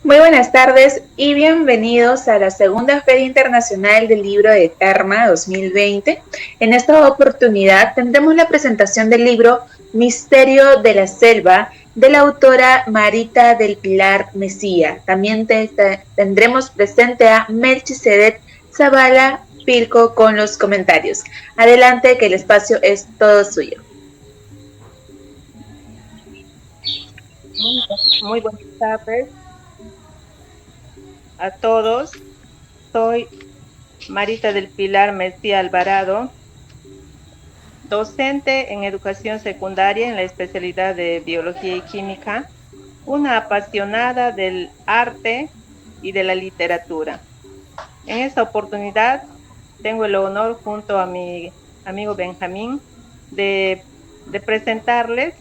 Muy buenas tardes y bienvenidos a la segunda Feria Internacional del Libro de Tarma 2020. En esta oportunidad tendremos la presentación del libro Misterio de la Selva de la autora Marita del Pilar Mesía. También tendremos presente a Melchizedek Zavala Pilco con los comentarios. Adelante, que el espacio es todo suyo. Muy buenas tardes a todos. Soy Marita del Pilar Mesía Alvarado, docente en educación secundaria en la especialidad de biología y química, una apasionada del arte y de la literatura. En esta oportunidad tengo el honor, junto a mi amigo Benjamín, de presentarles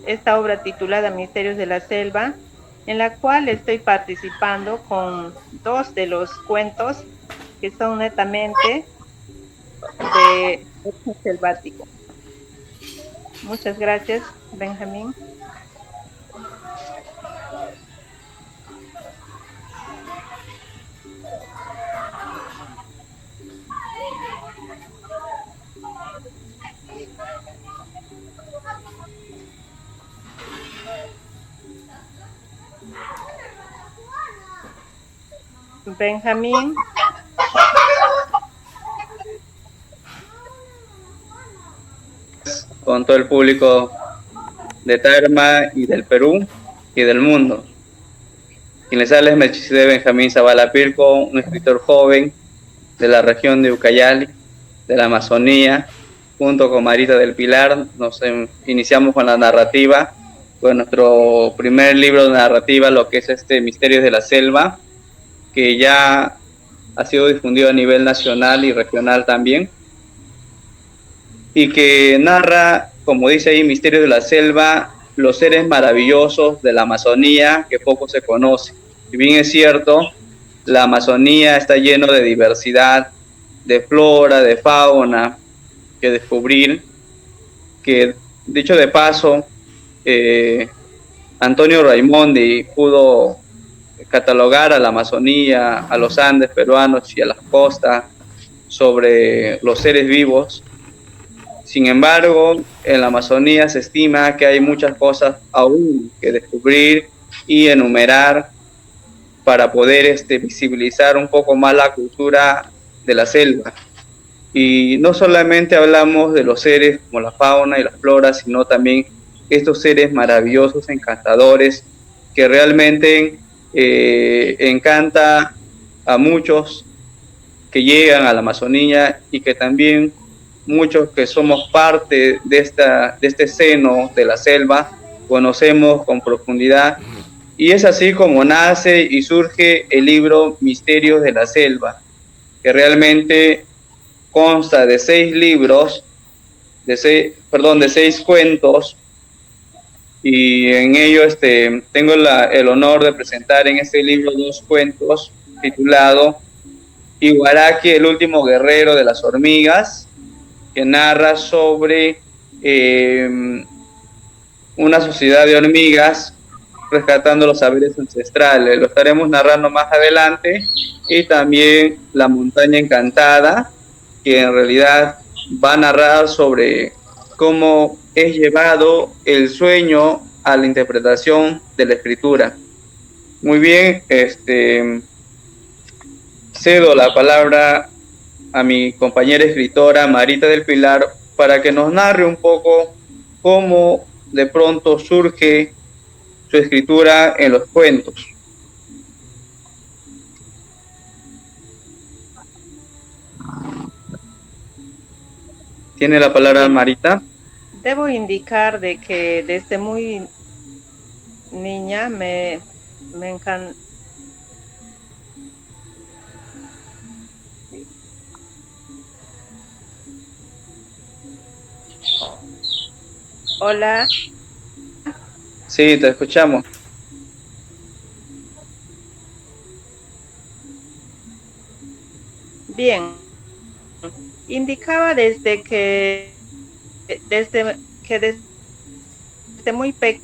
esta obra titulada Misterios de la Selva, en la cual estoy participando con dos de los cuentos que son netamente de origen selvático. Muchas gracias, Benjamín. Benjamín. Con todo el público de Tarma y del Perú y del mundo. Quien les habla es Melchizedek Benjamín Zavala Pilco, un escritor joven de la región de Ucayali, de la Amazonía. Junto con Marita del Pilar nos iniciamos con la narrativa, con nuestro primer libro de narrativa, lo que es Misterios de la Selva, que ya ha sido difundido a nivel nacional y regional también, y que narra, como dice ahí, Misterios de la Selva, los seres maravillosos de la Amazonía que poco se conoce. Si bien es cierto, la Amazonía está lleno de diversidad, de flora, de fauna que descubrir, que dicho de paso, Antonio Raimondi pudo catalogar a la Amazonía, a los Andes peruanos y a las costas sobre los seres vivos. Sin embargo, en la Amazonía se estima que hay muchas cosas aún que descubrir y enumerar para poder visibilizar un poco más la cultura de la selva. Y no solamente hablamos de los seres como la fauna y la flora, sino también estos seres maravillosos, encantadores, que realmente encanta a muchos que llegan a la Amazonía y que también muchos que somos parte de este seno de la selva conocemos con profundidad. Y es así como nace y surge el libro Misterios de la Selva, que realmente consta de 6 libros, de 6 cuentos, y en ello tengo el honor de presentar en este libro dos cuentos titulado Iwaraki, el último guerrero de las hormigas, que narra sobre una sociedad de hormigas rescatando los saberes ancestrales. Lo estaremos narrando más adelante, y también La montaña encantada, que en realidad va a narrar sobre cómo es llevado el sueño a la interpretación de la escritura. Muy bien, cedo la palabra a mi compañera escritora Marita del Pilar para que nos narre un poco cómo de pronto surge su escritura en los cuentos. ¿Tiene la palabra Marita? Debo indicar de que desde muy niña me encanta. Hola. Sí, te escuchamos. Bien. Indicaba desde muy pequeña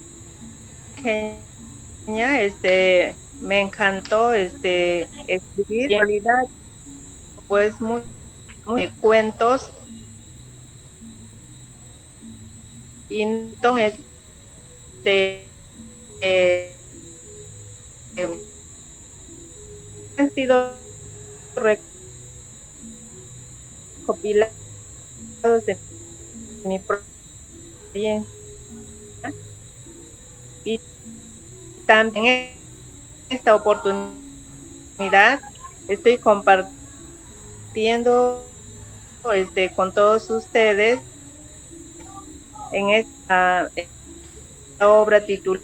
me encantó escribir. En realidad, pues muy cuentos. Y entonces han sido recopilados de mi experiencia, y también en esta oportunidad estoy compartiendo con todos ustedes en esta obra titulada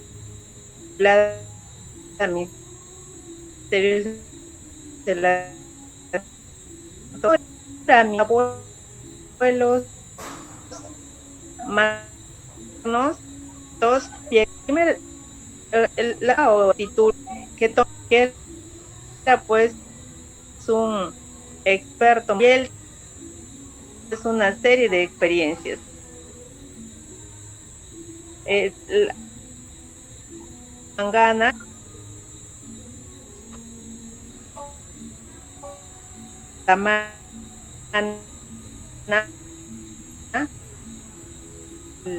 Misterios de la a mis abuelos manos, dos pies. La actitud que era pues un experto, y él es una serie de experiencias. La Mangana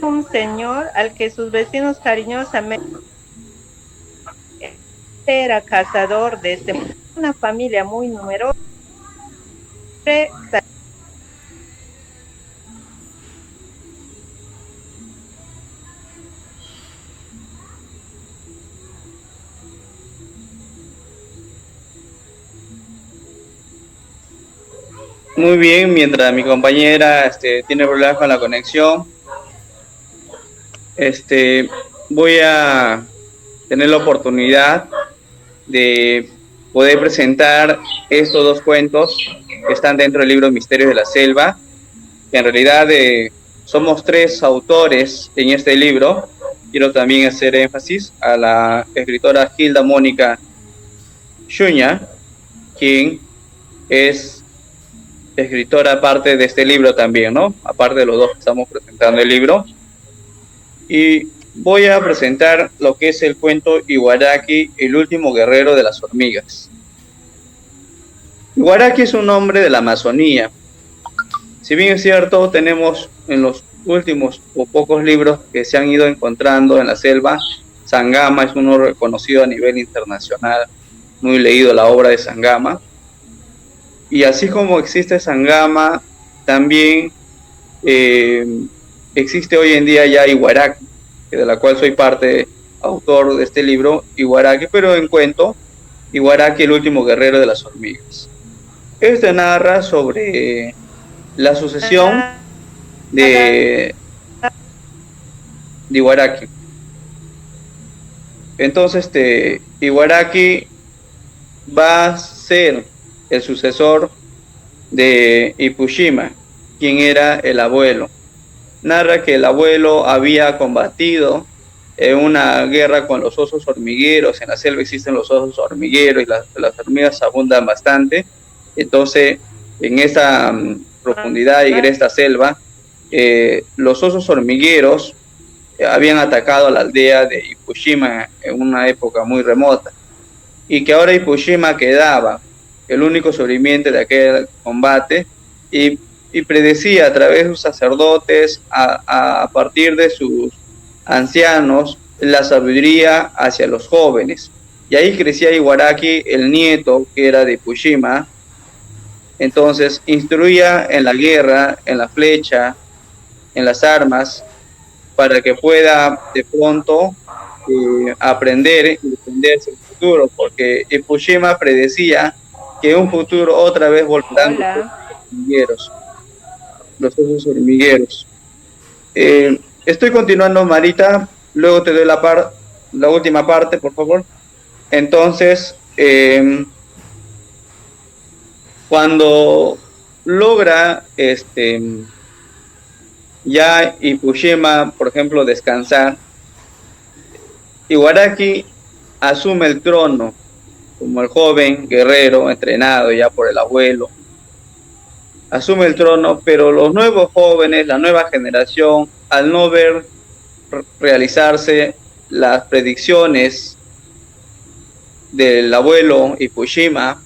un señor al que sus vecinos cariñosamente era cazador de una familia muy numerosa. Muy bien, mientras mi compañera tiene problemas con la conexión, voy a tener la oportunidad de poder presentar estos dos cuentos que están dentro del libro Misterios de la Selva, que en realidad somos tres autores en este libro. Quiero también hacer énfasis a la escritora Hilda Mónica Shuña, quien es escritora aparte de este libro también, ¿no? Aparte de los dos que estamos presentando el libro. Y voy a presentar lo que es el cuento Iwaraki, el último guerrero de las hormigas. Iwaraki es un nombre de la Amazonía. Si bien es cierto, tenemos en los últimos o pocos libros que se han ido encontrando en la selva, Sangama es uno reconocido a nivel internacional, muy leído la obra de Sangama. Y así como existe Sangama, también existe hoy en día ya Iwaraki, de la cual soy parte autor de este libro, Iwaraki, pero en cuento, Iwaraki, el último guerrero de las hormigas. Este narra sobre la sucesión de Iwaraki. Entonces, Iwaraki va a ser el sucesor de Ipushima, quien era el abuelo. Narra que el abuelo había combatido en una guerra con los osos hormigueros. En la selva existen los osos hormigueros y las hormigas abundan bastante. Entonces, en esa profundidad y en esta selva, los osos hormigueros habían atacado a la aldea de Ipushima en una época muy remota, y que ahora Ipushima quedaba el único sobreviviente de aquel combate, y predecía a través de sus sacerdotes, a partir de sus ancianos, la sabiduría hacia los jóvenes. Y ahí crecía Ibaraki, el nieto que era de Ipushima. Entonces instruía en la guerra, en la flecha, en las armas, para que pueda de pronto aprender y defenderse el futuro, porque Ipushima predecía que un futuro otra vez volverán los osos hormigueros. Estoy continuando, Marita, luego te doy la última parte, por favor. Entonces, cuando logra ya Ipushima, por ejemplo, descansar, Ibaraki asume el trono como el joven guerrero entrenado ya por el abuelo. Asume el trono, pero los nuevos jóvenes, la nueva generación, al no ver realizarse las predicciones del abuelo Ipushima,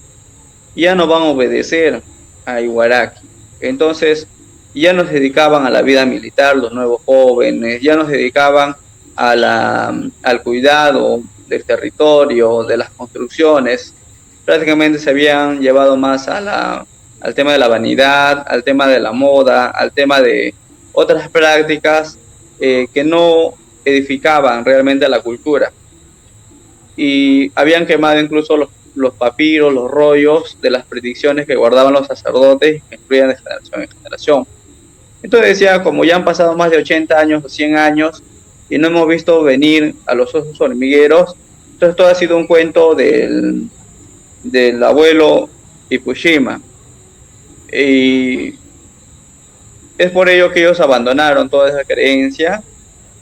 ya no van a obedecer a Ibaraki. Entonces, ya no se dedicaban a la vida militar los nuevos jóvenes, ya no se dedicaban al cuidado del territorio, de las construcciones. Prácticamente se habían llevado más al tema de la vanidad, al tema de la moda, al tema de otras prácticas que no edificaban realmente la cultura. Y habían quemado incluso los papiros, los rollos de las predicciones que guardaban los sacerdotes y que influían de generación en generación. Entonces decía, como ya han pasado más de 80 años o 100 años y no hemos visto venir a los osos hormigueros, entonces todo ha sido un cuento del abuelo Ipushima. Y es por ello que ellos abandonaron toda esa creencia,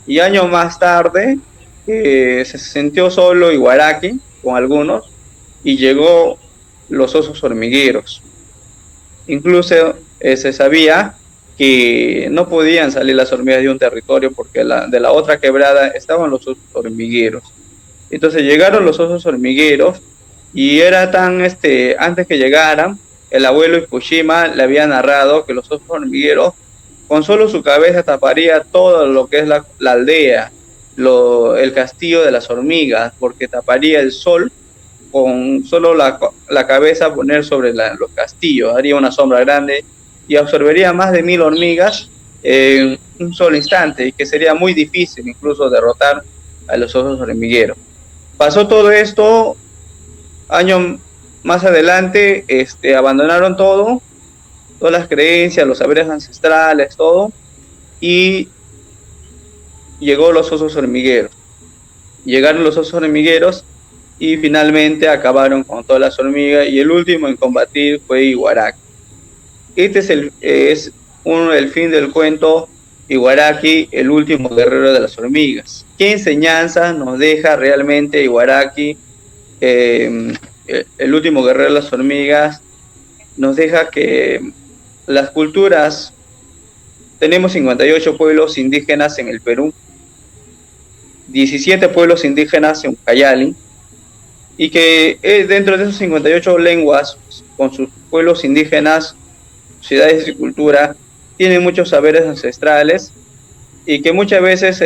y años más tarde se sintió solo Ibaraki con algunos y llegó los osos hormigueros. Incluso se sabía que no podían salir las hormigas de un territorio porque de la otra quebrada estaban los osos hormigueros. Entonces llegaron los osos hormigueros, y era tan antes que llegaran, el abuelo Ipushima le había narrado que los osos hormigueros con solo su cabeza taparía todo lo que es la aldea, el castillo de las hormigas, porque taparía el sol con solo la cabeza poner sobre los castillos, haría una sombra grande y absorbería más de 1000 hormigas en un solo instante, y que sería muy difícil incluso derrotar a los osos hormigueros. Pasó todo esto, años más adelante abandonaron todo, todas las creencias, los saberes ancestrales, todo, y llegó los osos hormigueros. Llegaron los osos hormigueros y finalmente acabaron con todas las hormigas, y el último en combatir fue Ibaraki. Este es el fin del cuento Ibaraki, el último guerrero de las hormigas. ¿Qué enseñanza nos deja realmente Ibaraki, el último guerrero de las hormigas? Nos deja que las culturas, tenemos 58 pueblos indígenas en el Perú, 17 pueblos indígenas en Ucayali, y que dentro de esos 58 lenguas, con sus pueblos indígenas, ciudades y cultura, tienen muchos saberes ancestrales, y que muchas veces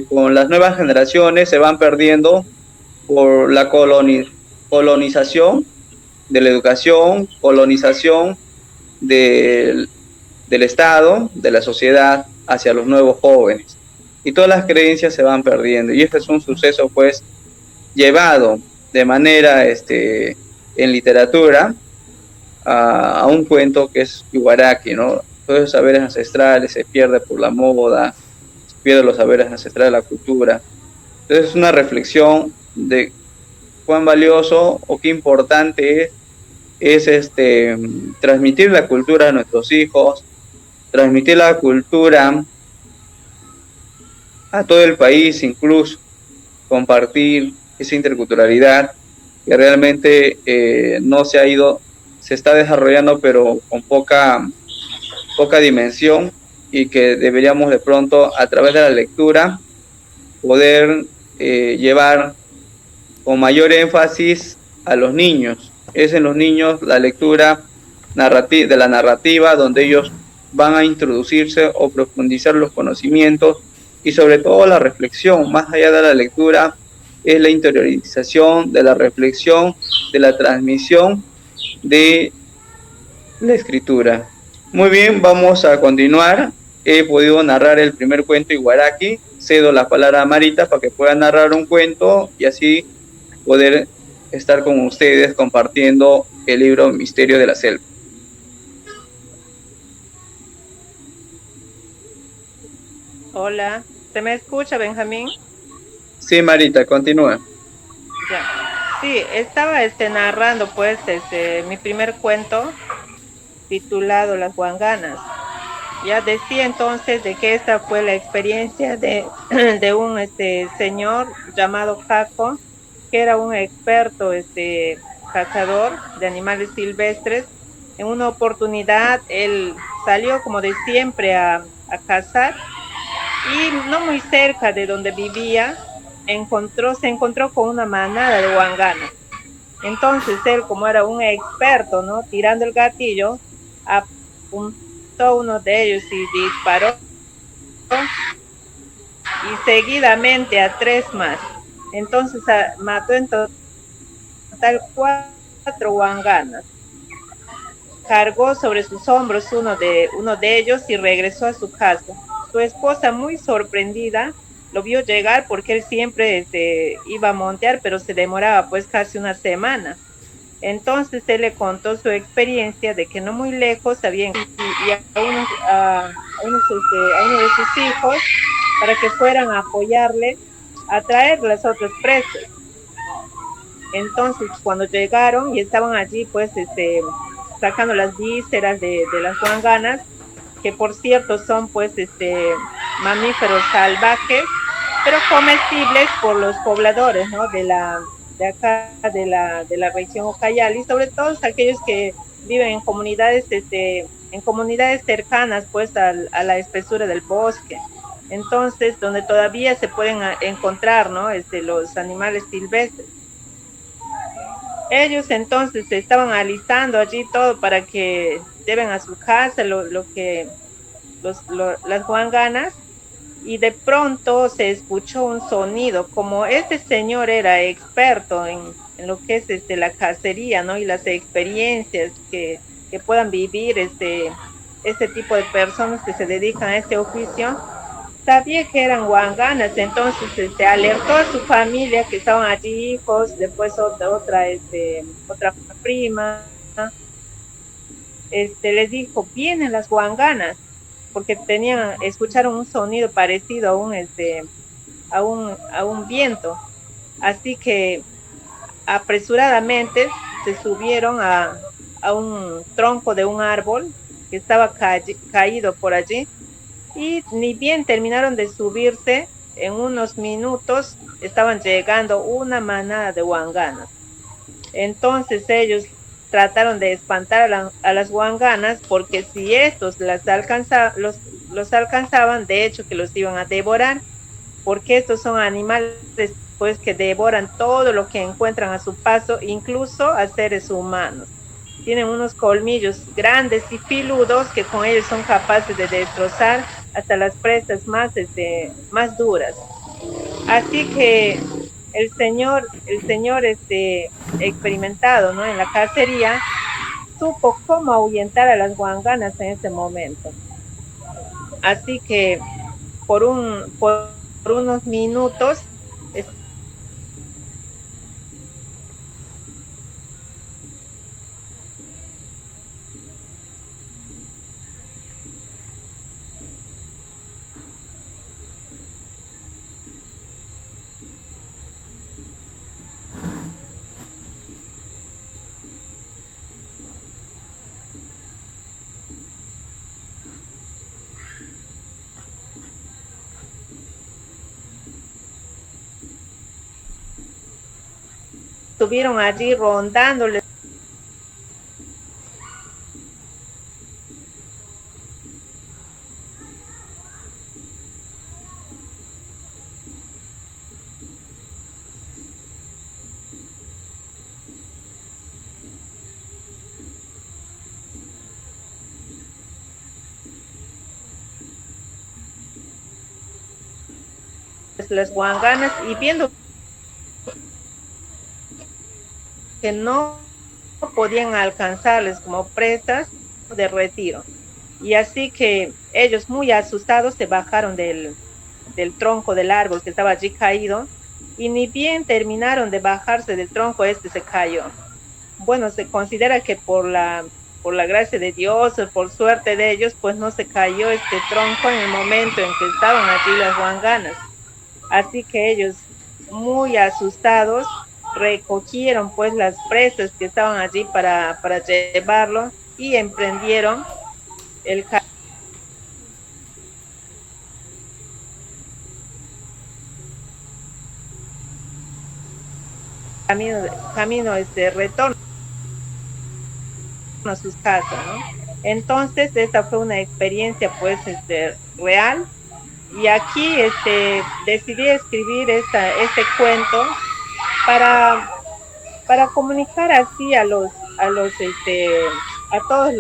con las nuevas generaciones se van perdiendo por la colonización de la educación, colonización del Estado, de la sociedad hacia los nuevos jóvenes, y todas las creencias se van perdiendo. Y este es un suceso pues llevado de manera en literatura a un cuento que es Ibaraki, ¿no? Todos esos saberes ancestrales se pierden por la moda, se pierden los saberes ancestrales de la cultura. Entonces es una reflexión de cuán valioso o qué importante es transmitir la cultura a nuestros hijos, transmitir la cultura a todo el país incluso, compartir esa interculturalidad que realmente no se ha ido, se está desarrollando, pero con poca dimensión, y que deberíamos de pronto, a través de la lectura, poder llevar con mayor énfasis a los niños. Es en los niños la lectura de la narrativa, donde ellos van a introducirse o profundizar los conocimientos y sobre todo la reflexión. Más allá de la lectura, es la interiorización de la reflexión, de la transmisión de la escritura. Muy bien, vamos a continuar. He podido narrar el primer cuento Iguaraki. Cedo la palabra a Marita para que pueda narrar un cuento y así poder estar con ustedes compartiendo el libro Misterio de la Selva. Hola, ¿se me escucha, Benjamín? Sí, Marita, continúa. Ya. Sí, estaba narrando pues mi primer cuento titulado Las Guanganas. Ya decía entonces de que esta fue la experiencia de un señor llamado Caco, que era un experto cazador de animales silvestres. En una oportunidad él salió como de siempre a cazar, y no muy cerca de donde vivía se encontró con una manada de guanganas. Entonces él, como era un experto, ¿no? Tirando el gatillo, apuntó a uno de ellos y disparó, y seguidamente a 3 más. Entonces mató en total 4 guanganas. Cargó sobre sus hombros uno de ellos y regresó a su casa. Su esposa, muy sorprendida, lo vio llegar porque él siempre iba a montear, pero se demoraba pues casi una semana. Entonces él le contó su experiencia de que no muy lejos había y a uno de sus hijos para que fueran a apoyarle a traer las otras presas. Entonces cuando llegaron y estaban allí pues sacando las vísceras de las guanganas, que por cierto son pues mamíferos salvajes, pero comestibles por los pobladores, ¿no? De acá, de la región Ucayali, sobre todo aquellos que viven en comunidades cercanas pues a la espesura del bosque. Entonces, donde todavía se pueden encontrar, ¿no? Los animales silvestres. Ellos entonces se estaban alistando allí todo para que lleven a su casa las guanganas, y de pronto se escuchó un sonido. Como este señor era experto en lo que es la cacería, ¿no? Y las experiencias que puedan vivir este tipo de personas que se dedican a este oficio, sabía que eran guanganas. Entonces alertó a su familia que estaban allí, hijos, después otra prima, les dijo, vienen las guanganas, porque escucharon un sonido parecido a un viento. Así que apresuradamente se subieron a un tronco de un árbol que estaba caído por allí, y ni bien terminaron de subirse, en unos minutos estaban llegando una manada de guanganas. Entonces ellos trataron de espantar a las guanganas, porque si estos los alcanzaban, de hecho que los iban a devorar, porque estos son animales pues que devoran todo lo que encuentran a su paso, incluso a seres humanos. Tienen unos colmillos grandes y filudos que con ellos son capaces de destrozar hasta las presas más duras. Así que el señor experimentado, ¿no? En la cacería, supo cómo ahuyentar a las guanganas en ese momento. Así que por unos minutos estuvieron allí rondándoles las guanganas y viendo que no podían alcanzarles como presas de retiro. Y así que ellos muy asustados se bajaron del tronco del árbol que estaba allí caído y ni bien terminaron de bajarse del tronco, este se cayó. Bueno, se considera que por la gracia de Dios o por suerte de ellos, pues no se cayó este tronco en el momento en que estaban allí las guanganas. Así que ellos, muy asustados, recogieron pues las presas que estaban allí para llevarlo y emprendieron el camino retorno a sus casas, ¿no? Entonces, esta fue una experiencia pues real. Y aquí decidí escribir este cuento para comunicar así a todos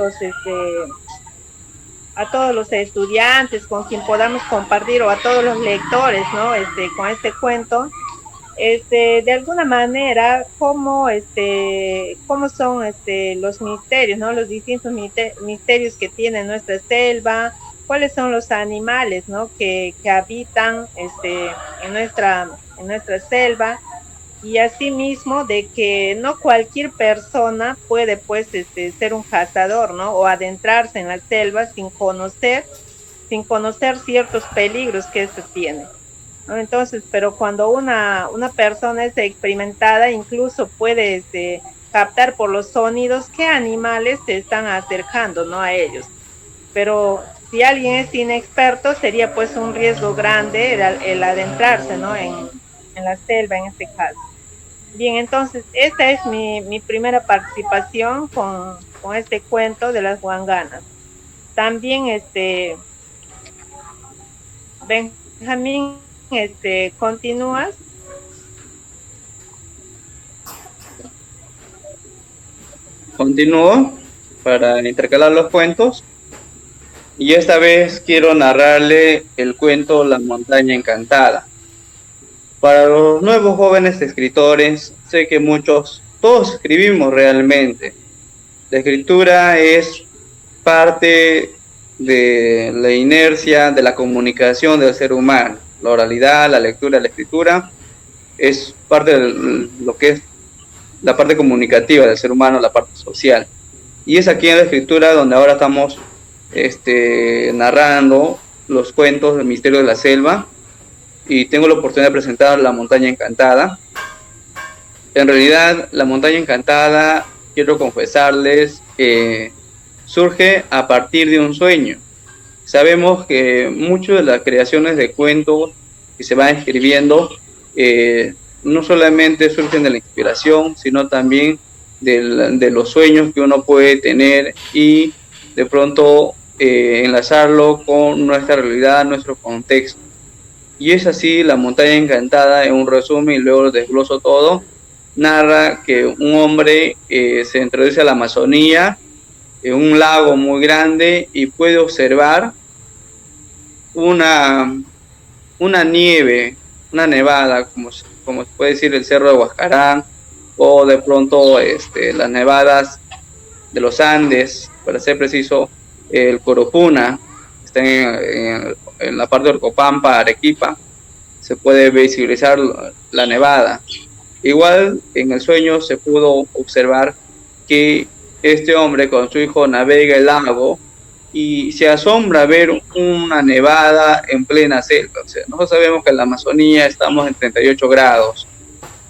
los estudiantes con quien podamos compartir, o a todos los lectores, ¿no? Con este cuento, de alguna manera cómo son los misterios, ¿no? Los distintos misterios que tiene nuestra selva, cuáles son los animales, ¿no? que habitan en nuestra selva, y asimismo de que no cualquier persona puede pues ser un cazador, ¿no? O adentrarse en la selva sin conocer ciertos peligros que ésta tiene, ¿no? Entonces, pero cuando una persona es experimentada, incluso puede captar por los sonidos qué animales se están acercando, ¿no? A ellos. Pero si alguien es inexperto, sería pues un riesgo grande el adentrarse, ¿no? En la selva, en este caso. Bien, entonces, esta es mi primera participación con este cuento de las guanganas. También, Benjamín, ¿continúas? Continúo para intercalar los cuentos. Y esta vez quiero narrarle el cuento La montaña encantada. Para los nuevos jóvenes escritores, sé que todos escribimos realmente. La escritura es parte de la inercia de la comunicación del ser humano. La oralidad, la lectura, la escritura es parte de lo que es la parte comunicativa del ser humano, la parte social. Y es aquí en la escritura donde ahora estamos narrando los cuentos del misterio de la selva, y tengo la oportunidad de presentar La montaña encantada. En realidad, La montaña encantada, quiero confesarles que surge a partir de un sueño. Sabemos que muchas de las creaciones de cuentos que se van escribiendo no solamente surgen de la inspiración, sino también de los sueños que uno puede tener y de pronto enlazarlo con nuestra realidad, nuestro contexto. Y es así La montaña encantada, en un resumen, y luego lo desgloso todo. Narra que un hombre se introduce a la Amazonía, en un lago muy grande, y puede observar una nieve, una nevada, como se puede decir el Cerro de Huascarán, o de pronto las nevadas de los Andes, para ser preciso, el Coropuna, está en la parte de Orcopampa, Arequipa, se puede visibilizar la nevada. Igual en el sueño se pudo observar que este hombre con su hijo navega el lago y se asombra ver una nevada en plena selva. O sea, nosotros sabemos que en la Amazonía estamos en 38 grados,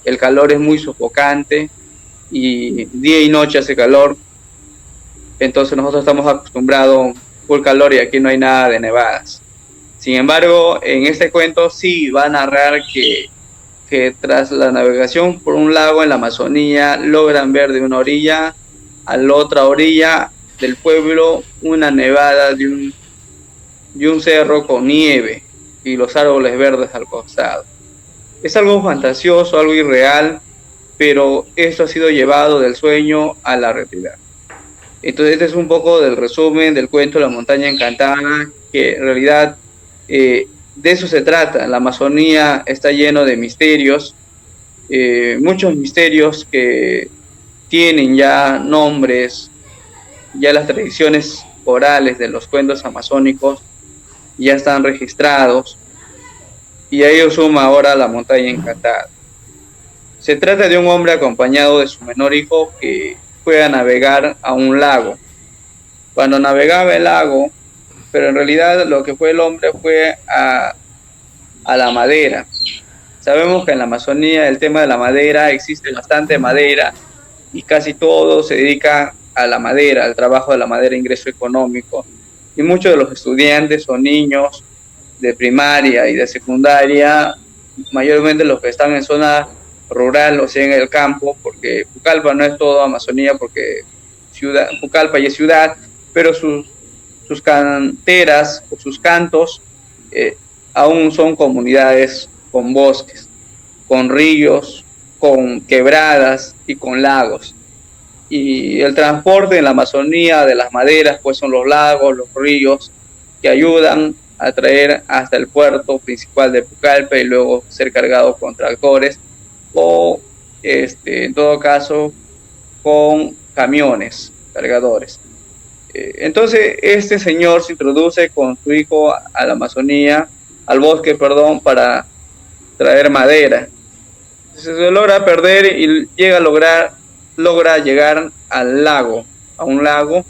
el calor es muy sofocante y día y noche hace calor, entonces nosotros estamos acostumbrados full calor y aquí no hay nada de nevadas. Sin embargo, en este cuento sí va a narrar que que tras la navegación por un lago en la Amazonía logran ver de una orilla a la otra orilla del pueblo una nevada de un cerro con nieve y los árboles verdes al costado. Es algo fantasioso, algo irreal, pero esto ha sido llevado del sueño a la realidad. Entonces este es un poco del resumen del cuento La montaña encantada, que en realidad de eso se trata. La Amazonía está lleno de misterios, muchos misterios que tienen ya nombres, ya las tradiciones orales de los cuentos amazónicos ya están registrados, y a ello suma ahora La montaña encantada. Se trata de un hombre acompañado de su menor hijo que fue a navegar a un lago. Cuando navegaba el lago, pero en realidad lo que fue el hombre fue a la madera. Sabemos que en la Amazonía el tema de la madera, existe bastante madera y casi todo se dedica a la madera, al trabajo de la madera, ingreso económico. Y muchos de los estudiantes o niños de primaria y de secundaria, mayormente los que están en zona rural, o sea en el campo, porque Pucallpa no es todo Amazonía, porque Pucallpa ya es ciudad, pero sus canteras o sus cantos aún son comunidades con bosques, con ríos, con quebradas y con lagos. Y el transporte en la Amazonía de las maderas pues son los lagos, los ríos, que ayudan a traer hasta el puerto principal de Pucallpa y luego ser cargado con tractores o en todo caso con camiones cargadores. Entonces este señor se introduce con su hijo a la Amazonía, al bosque, perdón, para traer madera. Se logra perder y logra llegar al lago, a un lago,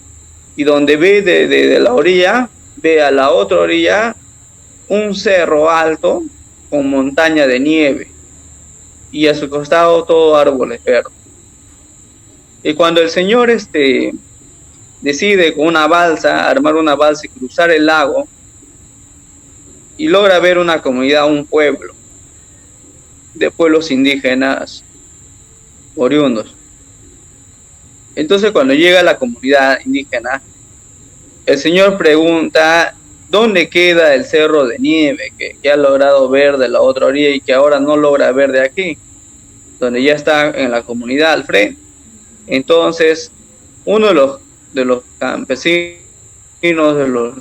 y donde ve de la orilla, ve a la otra orilla un cerro alto con montaña de nieve y a su costado todo árboles verdes. Y cuando el señor decide con una balsa, armar una balsa y cruzar el lago, y logra ver una comunidad, un pueblo de pueblos indígenas oriundos. Entonces cuando llega a la comunidad indígena, el señor pregunta dónde queda el cerro de nieve que ha logrado ver de la otra orilla y que ahora no logra ver de aquí, donde ya está en la comunidad al frente. Entonces uno de los campesinos, de los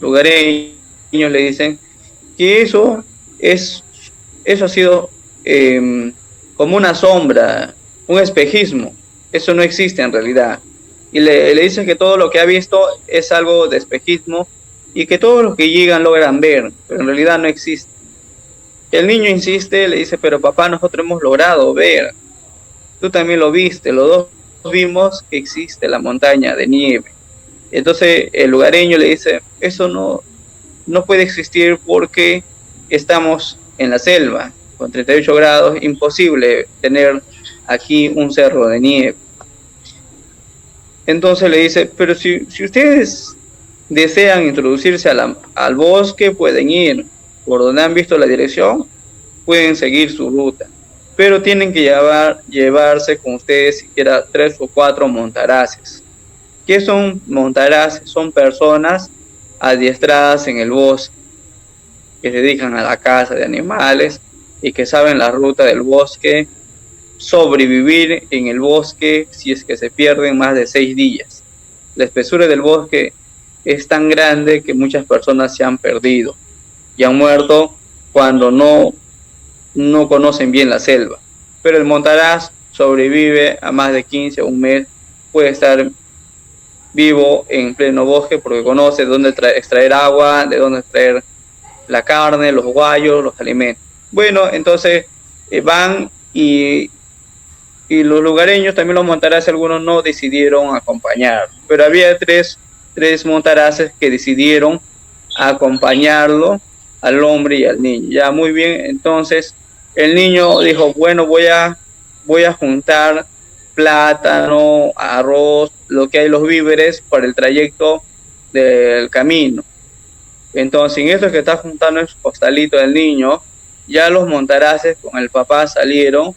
lugareños, le dicen que eso ha sido como una sombra, un espejismo. Eso no existe en realidad. Y le dicen que todo lo que ha visto es algo de espejismo y que todos los que llegan logran ver, pero en realidad no existe. El niño insiste, le dice, pero papá, nosotros hemos logrado ver. Tú también lo viste, los dos vimos que existe la montaña de nieve. Entonces el lugareño le dice, eso no puede existir porque estamos en la selva, con 38 grados, imposible tener aquí un cerro de nieve. Entonces le dice, pero si ustedes desean introducirse al bosque, pueden ir por donde han visto la dirección, pueden seguir su ruta, pero tienen que llevarse con ustedes siquiera 3 o 4 montaraces. ¿Qué son montaraces? Son personas adiestradas en el bosque, que se dedican a la caza de animales y que saben la ruta del bosque, sobrevivir en el bosque si es que se pierden más de 6 días. La espesura del bosque es tan grande que muchas personas se han perdido y han muerto cuando no conocen bien la selva. Pero el montaraz sobrevive a más de 15 o un mes, puede estar vivo en pleno bosque porque conoce de dónde extraer agua, de dónde extraer la carne, los guayos, los alimentos. Bueno, entonces van y los lugareños, también los montaraces, algunos no decidieron acompañar, pero había tres montaraces que decidieron acompañarlo al hombre y al niño. Ya muy bien, entonces el niño dijo, bueno, voy a juntar plátano, arroz, lo que hay, los víveres para el trayecto del camino. Entonces en eso que está juntando el costalito del niño, ya los montaraces con el papá salieron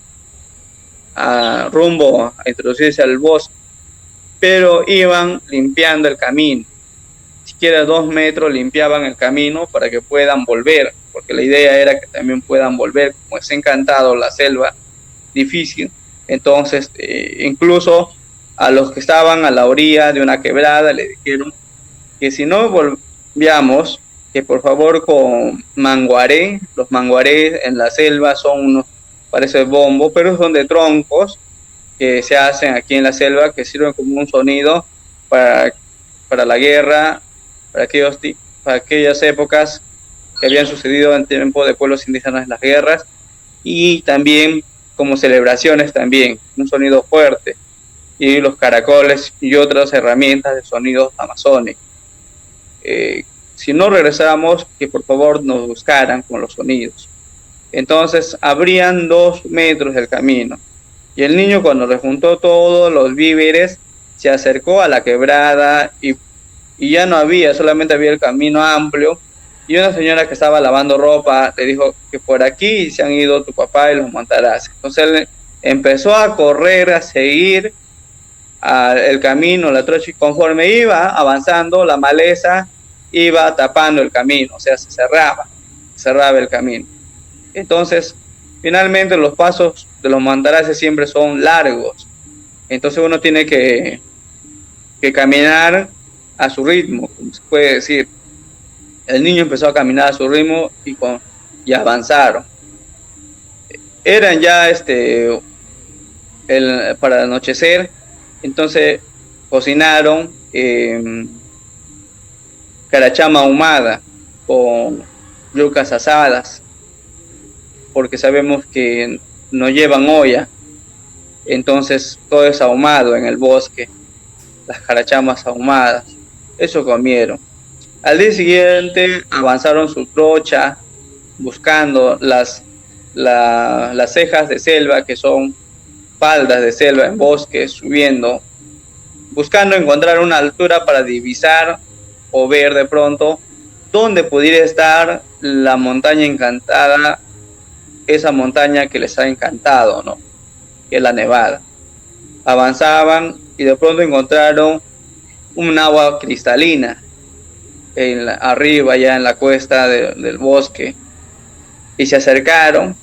a rumbo a introducirse al bosque, pero iban limpiando el camino. Siquiera 2 metros limpiaban el camino para que puedan volver, porque la idea era que también puedan volver, como es encantado la selva, difícil. Entonces, incluso a los que estaban a la orilla de una quebrada le dijeron que si no volvíamos, que por favor con manguaré, los manguarés en la selva son unos, parece bombo, pero son de troncos que se hacen aquí en la selva, que sirven como un sonido para la guerra, para aquellas épocas que habían sucedido en tiempo de pueblos indígenas en las guerras, y también como celebraciones también, un sonido fuerte, y los caracoles y otras herramientas de sonidos amazónicos. Si no regresáramos, que por favor nos buscaran con los sonidos. Entonces abrían 2 metros del camino, y el niño, cuando rejuntó todos los víveres, se acercó a la quebrada y ya no había, solamente había el camino amplio, y una señora que estaba lavando ropa le dijo que por aquí se han ido tu papá y los montarás. Entonces él empezó a correr, a seguir el camino, la trocha, y conforme iba avanzando, la maleza iba tapando el camino, o sea, se cerraba el camino. Entonces, finalmente los pasos de los mandaraces siempre son largos, entonces uno tiene que caminar a su ritmo, como se puede decir. El niño empezó a caminar a su ritmo y avanzaron. Eran ya para anochecer, entonces cocinaron carachama ahumada con yucas asadas, porque sabemos que no llevan olla, entonces todo es ahumado en el bosque, las carachamas ahumadas, eso comieron. Al día siguiente avanzaron su trocha buscando las cejas de selva, que son faldas de selva en bosque, subiendo, buscando encontrar una altura para divisar o ver de pronto dónde pudiera estar la montaña encantada, esa montaña que les ha encantado, ¿no? Que es la Nevada. Avanzaban y de pronto encontraron un agua cristalina arriba, ya en la cuesta del bosque, y se acercaron,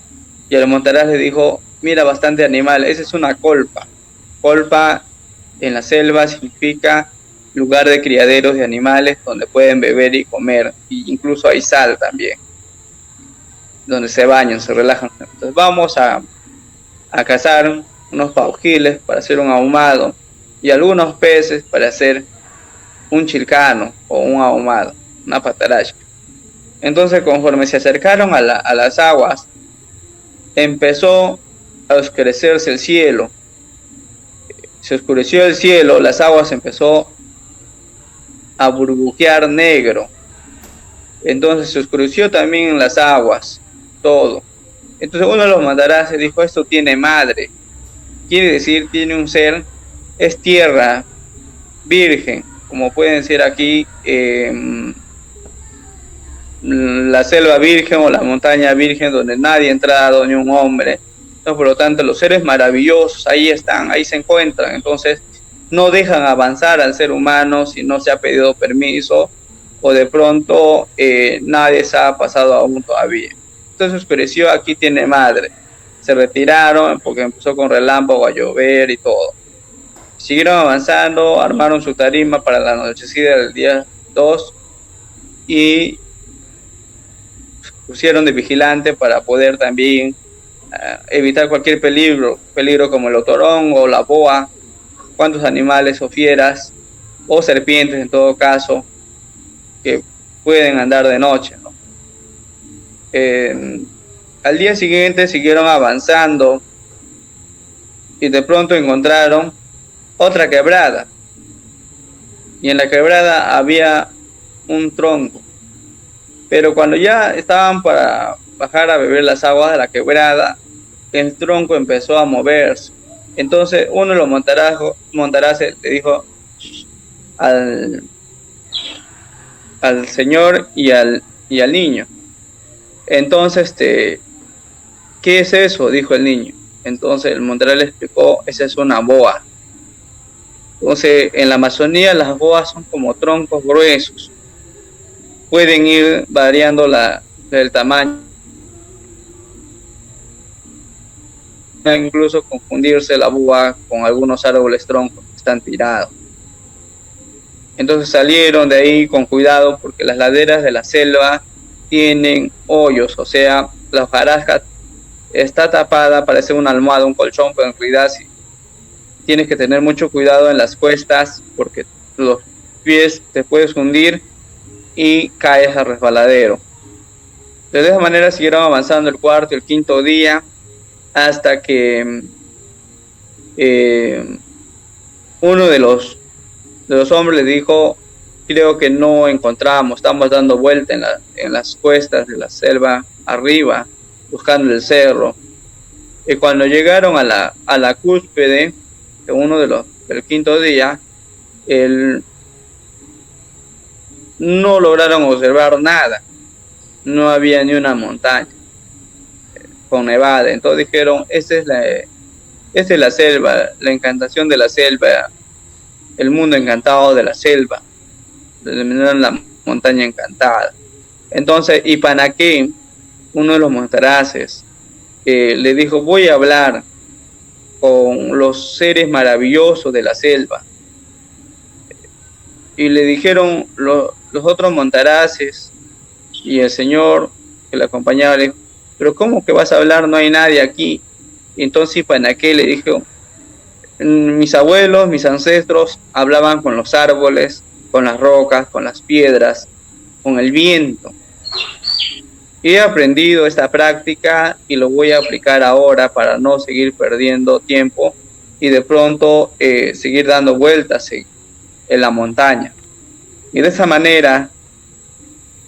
y el montaraz le dijo: mira, bastante animal, esa es una colpa. Colpa en la selva significa lugar de criaderos de animales donde pueden beber y comer, y incluso hay sal también, donde se bañan, se relajan. Entonces vamos a cazar unos paujiles para hacer un ahumado, y algunos peces para hacer un chilcano o un ahumado, una patarasca. Entonces, conforme se acercaron a las aguas, empezó a oscurecerse el cielo. Se oscureció el cielo, las aguas empezó a burbujear negro. Entonces se oscureció también las aguas, todo. Entonces uno de los mandaraces dijo: esto tiene madre. Quiere decir, tiene un ser, es tierra virgen, como pueden ser aquí la selva virgen o la montaña virgen, donde nadie ha entrado, ni un hombre. Entonces, por lo tanto, los seres maravillosos ahí están, ahí se encuentran. Entonces no dejan avanzar al ser humano si no se ha pedido permiso, o de pronto nadie se ha pasado aún todavía. Entonces oscureció, aquí tiene madre. Se retiraron porque empezó con relámpago a llover y todo. Siguieron avanzando, armaron su tarima para la anochecida del día 2 y pusieron de vigilante para poder también evitar cualquier peligro como el otorón o la boa, cuantos animales o fieras o serpientes en todo caso que pueden andar de noche, ¿no? Al día siguiente siguieron avanzando y de pronto encontraron otra quebrada, y en la quebrada había un tronco, pero cuando ya estaban para bajar a beber las aguas de la quebrada, el tronco empezó a moverse. Entonces uno de los montaraces le dijo al señor y al niño: entonces ¿qué es eso?, dijo el niño. Entonces el Montaraz le explicó, esa es una boa. Entonces en la Amazonía las boas son como troncos gruesos, pueden ir variando el tamaño, incluso confundirse la boa con algunos árboles troncos que están tirados. Entonces salieron de ahí con cuidado porque las laderas de la selva tienen hoyos, o sea, la hojarasca está tapada, parece una almohada, un colchón, pero en realidad sí, tienes que tener mucho cuidado en las cuestas porque los pies te puedes hundir y caes al resbaladero. De esa manera siguieron avanzando el cuarto y el quinto día hasta que uno de los hombres le dijo, creo que no encontramos, estamos dando vuelta en las cuestas de la selva arriba, buscando el cerro. Y cuando llegaron a la cúspide de uno del quinto día, no lograron observar nada, no había ni una montaña con nevada. Entonces dijeron, esta es la selva, la encantación de la selva, el mundo encantado de la selva, denominaron la montaña encantada. Entonces Ipanaqué, uno de los Montaraces, le dijo, voy a hablar con los seres maravillosos de la selva. Y le dijeron los otros Montaraces y el señor que le acompañaba, le dijo, pero ¿cómo que vas a hablar? No hay nadie aquí. Y entonces Ipanaqué le dijo, mis abuelos, mis ancestros hablaban con los árboles, con las rocas, con las piedras, con el viento. He aprendido esta práctica y lo voy a aplicar ahora para no seguir perdiendo tiempo y de pronto seguir dando vueltas en la montaña. Y de esa manera,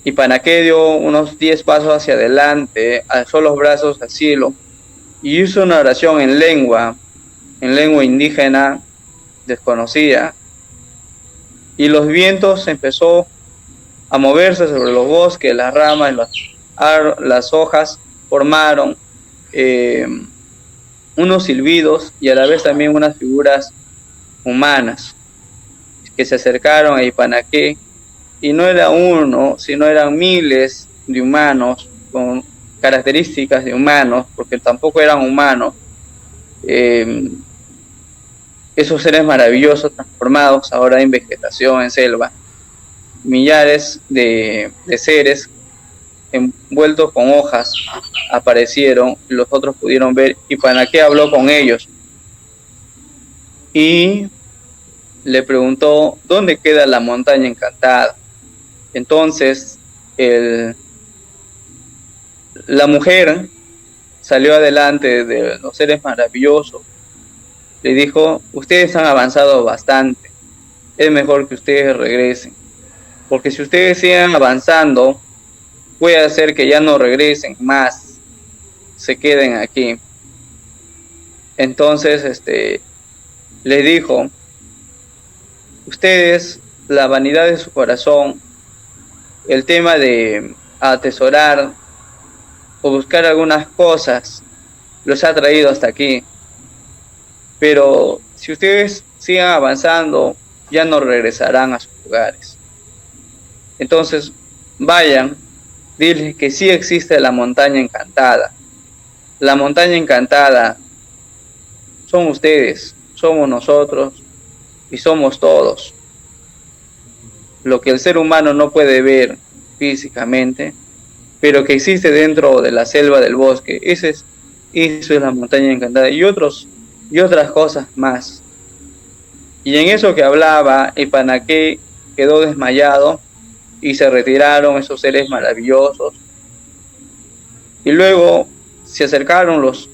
Ipanaqué dio unos 10 pasos hacia adelante, alzó los brazos al cielo y hizo una oración en lengua indígena desconocida. Y los vientos empezó a moverse sobre los bosques, las ramas, las hojas formaron unos silbidos y a la vez también unas figuras humanas que se acercaron a Ipanaqué, y no era uno, sino eran miles de humanos con características de humanos, porque tampoco eran humanos, esos seres maravillosos transformados ahora en vegetación, en selva, millares de seres envueltos con hojas aparecieron, y los otros pudieron ver, y Ipanaqué habló con ellos y le preguntó dónde queda la montaña encantada. Entonces la mujer salió adelante de los seres maravillosos, le dijo, ustedes han avanzado bastante, es mejor que ustedes regresen, porque si ustedes siguen avanzando, puede hacer que ya no regresen más, se queden aquí. Entonces le dijo, ustedes, la vanidad de su corazón, el tema de atesorar o buscar algunas cosas, los ha traído hasta aquí. Pero si ustedes sigan avanzando, ya no regresarán a sus lugares. Entonces, vayan, diles que sí existe la montaña encantada. La montaña encantada son ustedes, somos nosotros y somos todos. Lo que el ser humano no puede ver físicamente, pero que existe dentro de la selva del bosque, eso es la montaña encantada, y otras cosas más. Y en eso que hablaba, Ipanaqué quedó desmayado y se retiraron esos seres maravillosos. Y luego se acercaron los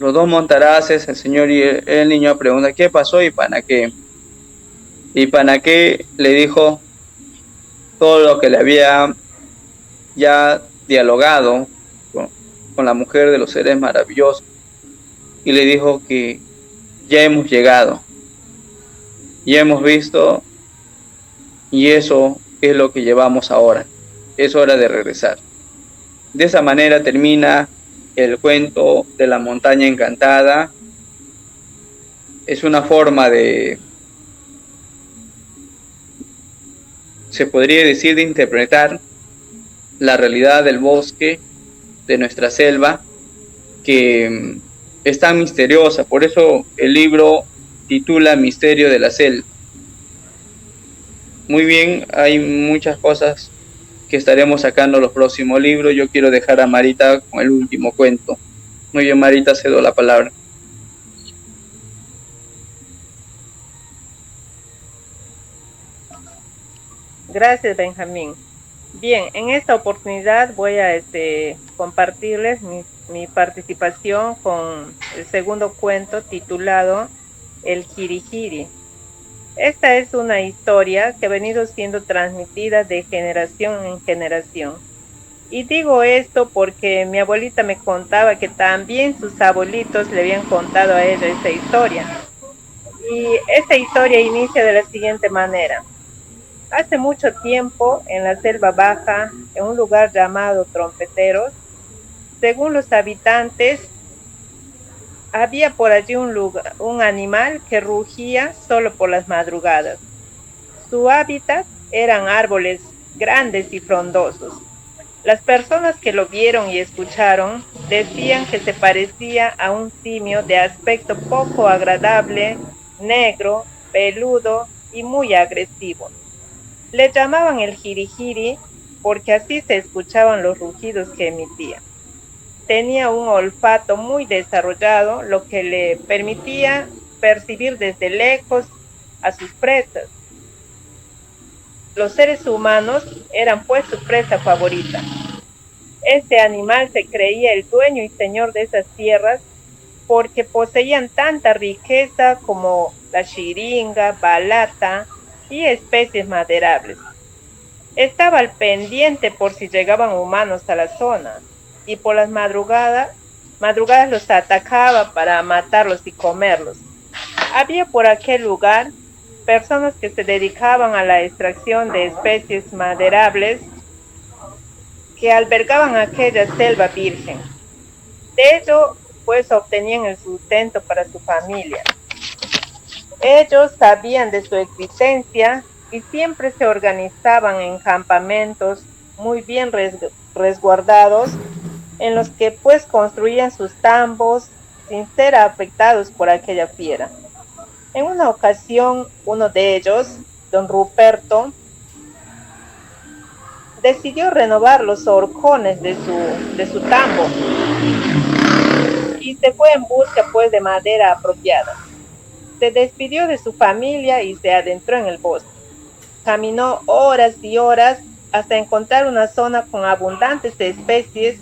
dos Montaraces, el señor y el niño, a preguntar, ¿qué pasó, Ipanaqué? Ipanaqué le dijo todo lo que le había ya dialogado con la mujer de los seres maravillosos, y le dijo que ya hemos llegado, ya hemos visto, y eso es lo que llevamos ahora, es hora de regresar. De esa manera termina el cuento de la montaña encantada es una forma de, se podría decir, de interpretar la realidad del bosque, de nuestra selva, que es tan misteriosa. Por eso el libro titula Misterio de la selva. Muy bien, hay muchas cosas que estaremos sacando en los próximos libros. Yo quiero dejar a Marita con el último cuento. Muy bien, Marita, cedo la palabra. Gracias, Benjamín. Bien, en esta oportunidad voy a compartirles mi participación con el segundo cuento titulado El Jirijiri. Esta es una historia que ha venido siendo transmitida de generación en generación. Y digo esto porque mi abuelita me contaba que también sus abuelitos le habían contado a ella esta historia. Y esta historia inicia de la siguiente manera. Hace mucho tiempo, en la selva baja, en un lugar llamado Trompeteros, según los habitantes, había por allí un animal que rugía solo por las madrugadas. Su hábitat eran árboles grandes y frondosos. Las personas que lo vieron y escucharon decían que se parecía a un simio de aspecto poco agradable, negro, peludo y muy agresivo. Le llamaban el jirijiri porque así se escuchaban los rugidos que emitía. Tenía un olfato muy desarrollado, lo que le permitía percibir desde lejos a sus presas. Los seres humanos eran pues su presa favorita. Este animal se creía el dueño y señor de esas tierras porque poseían tanta riqueza como la xiringa, balata y especies maderables. Estaba al pendiente por si llegaban humanos a la zona y por las madrugadas los atacaba para matarlos y comerlos. Había por aquel lugar personas que se dedicaban a la extracción de especies maderables que albergaban aquella selva virgen. De ello, pues, obtenían el sustento para su familia. Ellos sabían de su existencia y siempre se organizaban en campamentos muy bien resguardados, en los que pues construían sus tambos sin ser afectados por aquella fiera. En una ocasión, uno de ellos, don Ruperto, decidió renovar los horcones de su tambo y se fue en busca pues de madera apropiada. Se despidió de su familia y se adentró en el bosque. Caminó horas y horas hasta encontrar una zona con abundantes especies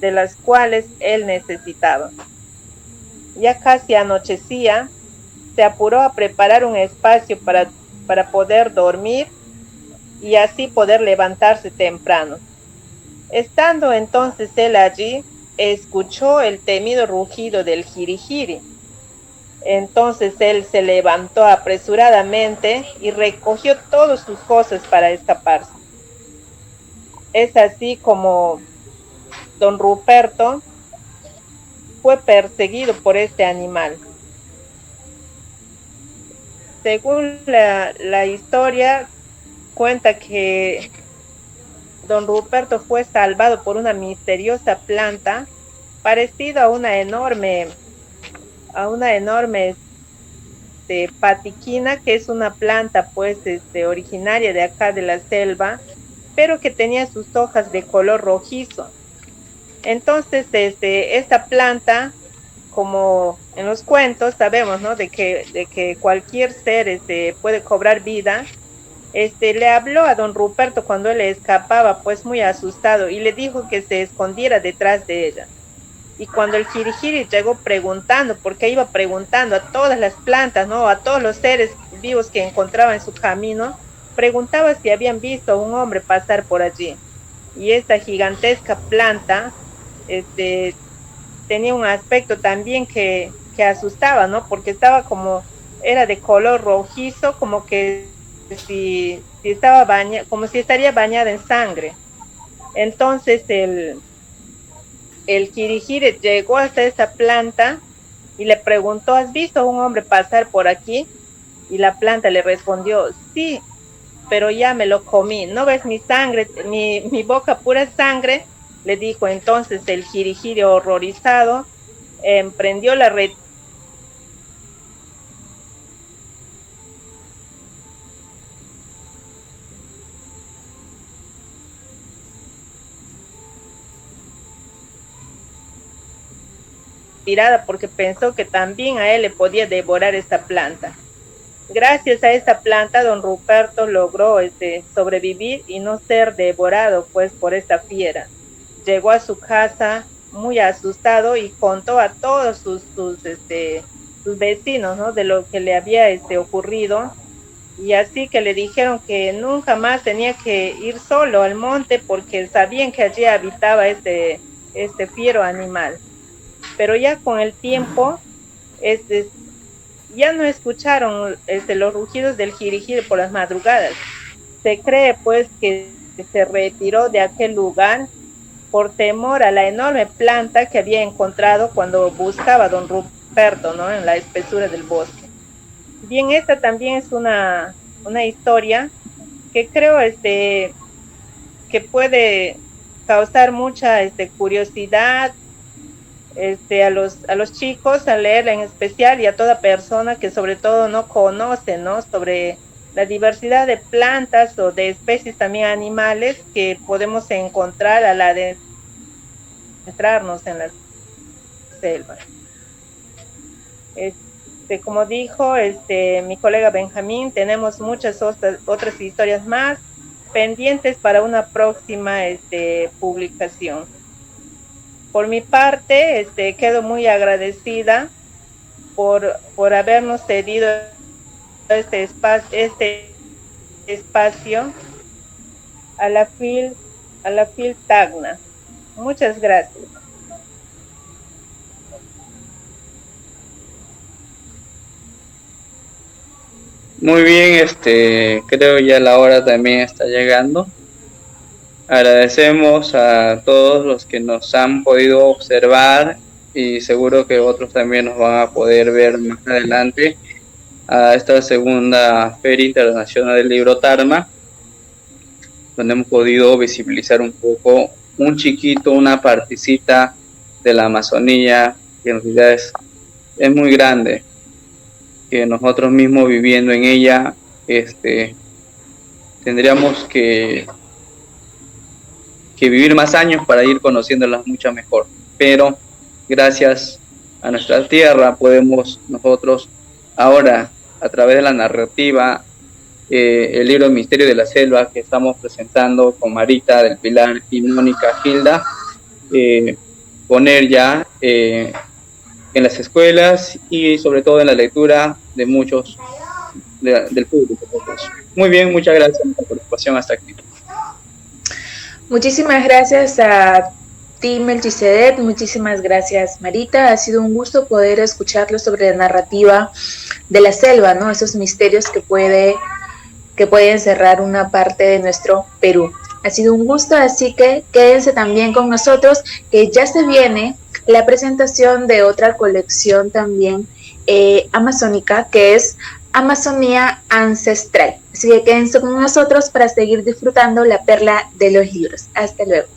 de las cuales él necesitaba. Ya casi anochecía, se apuró a preparar un espacio para poder dormir y así poder levantarse temprano. Estando entonces él allí, escuchó el temido rugido del jirijiri. Entonces él se levantó apresuradamente y recogió todas sus cosas para escaparse. Es así como don Ruperto fue perseguido por este animal. Según la historia, cuenta que don Ruperto fue salvado por una misteriosa planta parecida a una enorme patiquina, que es una planta pues originaria de acá de la selva, pero que tenía sus hojas de color rojizo. Entonces esta planta, como en los cuentos sabemos, ¿no?, de que cualquier ser puede cobrar vida, le habló a don Ruperto cuando él escapaba pues muy asustado y le dijo que se escondiera detrás de ella. Y cuando el jirijiri llegó preguntando, porque iba preguntando a todas las plantas, ¿no?, a todos los seres vivos que encontraba en su camino, preguntaba si habían visto a un hombre pasar por allí. Y esta gigantesca planta tenía un aspecto también que asustaba, ¿no?, porque era de color rojizo, como que si estaba como si estaría bañada en sangre. Entonces el Kirihire llegó hasta esa planta y le preguntó, ¿has visto a un hombre pasar por aquí? Y la planta le respondió, sí, pero ya me lo comí. ¿No ves mi sangre, mi boca pura sangre? Le dijo. Entonces el Kirihire, horrorizado, emprendió la retirada porque pensó que también a él le podía devorar esta planta. Gracias a esta planta, don Ruperto logró sobrevivir y no ser devorado pues por esta fiera. Llegó a su casa muy asustado y contó a todos sus vecinos, ¿no?, de lo que le había ocurrido, y así que le dijeron que nunca más tenía que ir solo al monte porque sabían que allí habitaba este fiero animal. Pero ya con el tiempo, ya no escucharon los rugidos del Kirihire por las madrugadas. Se cree pues que se retiró de aquel lugar por temor a la enorme planta que había encontrado cuando buscaba a don Ruperto, ¿no?, en la espesura del bosque. Bien, esta también es una historia que creo que puede causar mucha curiosidad a los chicos al leerla en especial, y a toda persona que sobre todo no conoce, ¿no?, sobre la diversidad de plantas o de especies también animales que podemos encontrar al adentrarnos en la selva. Como dijo mi colega Benjamín, tenemos muchas otras historias más pendientes para una próxima publicación. Por mi parte, quedo muy agradecida por habernos cedido este espacio a la FIL Tacna. Muchas gracias. Muy bien, creo ya la hora también está llegando. Agradecemos a todos los que nos han podido observar, y seguro que otros también nos van a poder ver más adelante, a esta segunda Feria Internacional del Libro Tarma, donde hemos podido visibilizar un poco, una partecita de la Amazonía, que en realidad es muy grande, que nosotros mismos viviendo en ella tendríamos que vivir más años para ir conociéndolas mucho mejor. Pero gracias a nuestra tierra podemos nosotros ahora, a través de la narrativa, el libro Misterio de la Selva que estamos presentando con Marita del Pilar y Mónica Gilda, poner ya en las escuelas y sobre todo en la lectura de muchos del público. Muy bien, muchas gracias por la participación hasta aquí. Muchísimas gracias a ti, Melchizedek, muchísimas gracias, Marita. Ha sido un gusto poder escucharlo sobre la narrativa de la selva, ¿no?, esos misterios que puede encerrar una parte de nuestro Perú. Ha sido un gusto, así que quédense también con nosotros, que ya se viene la presentación de otra colección también amazónica, que es Amazonía Ancestral. Así que quédense con nosotros para seguir disfrutando la perla de los libros. Hasta luego.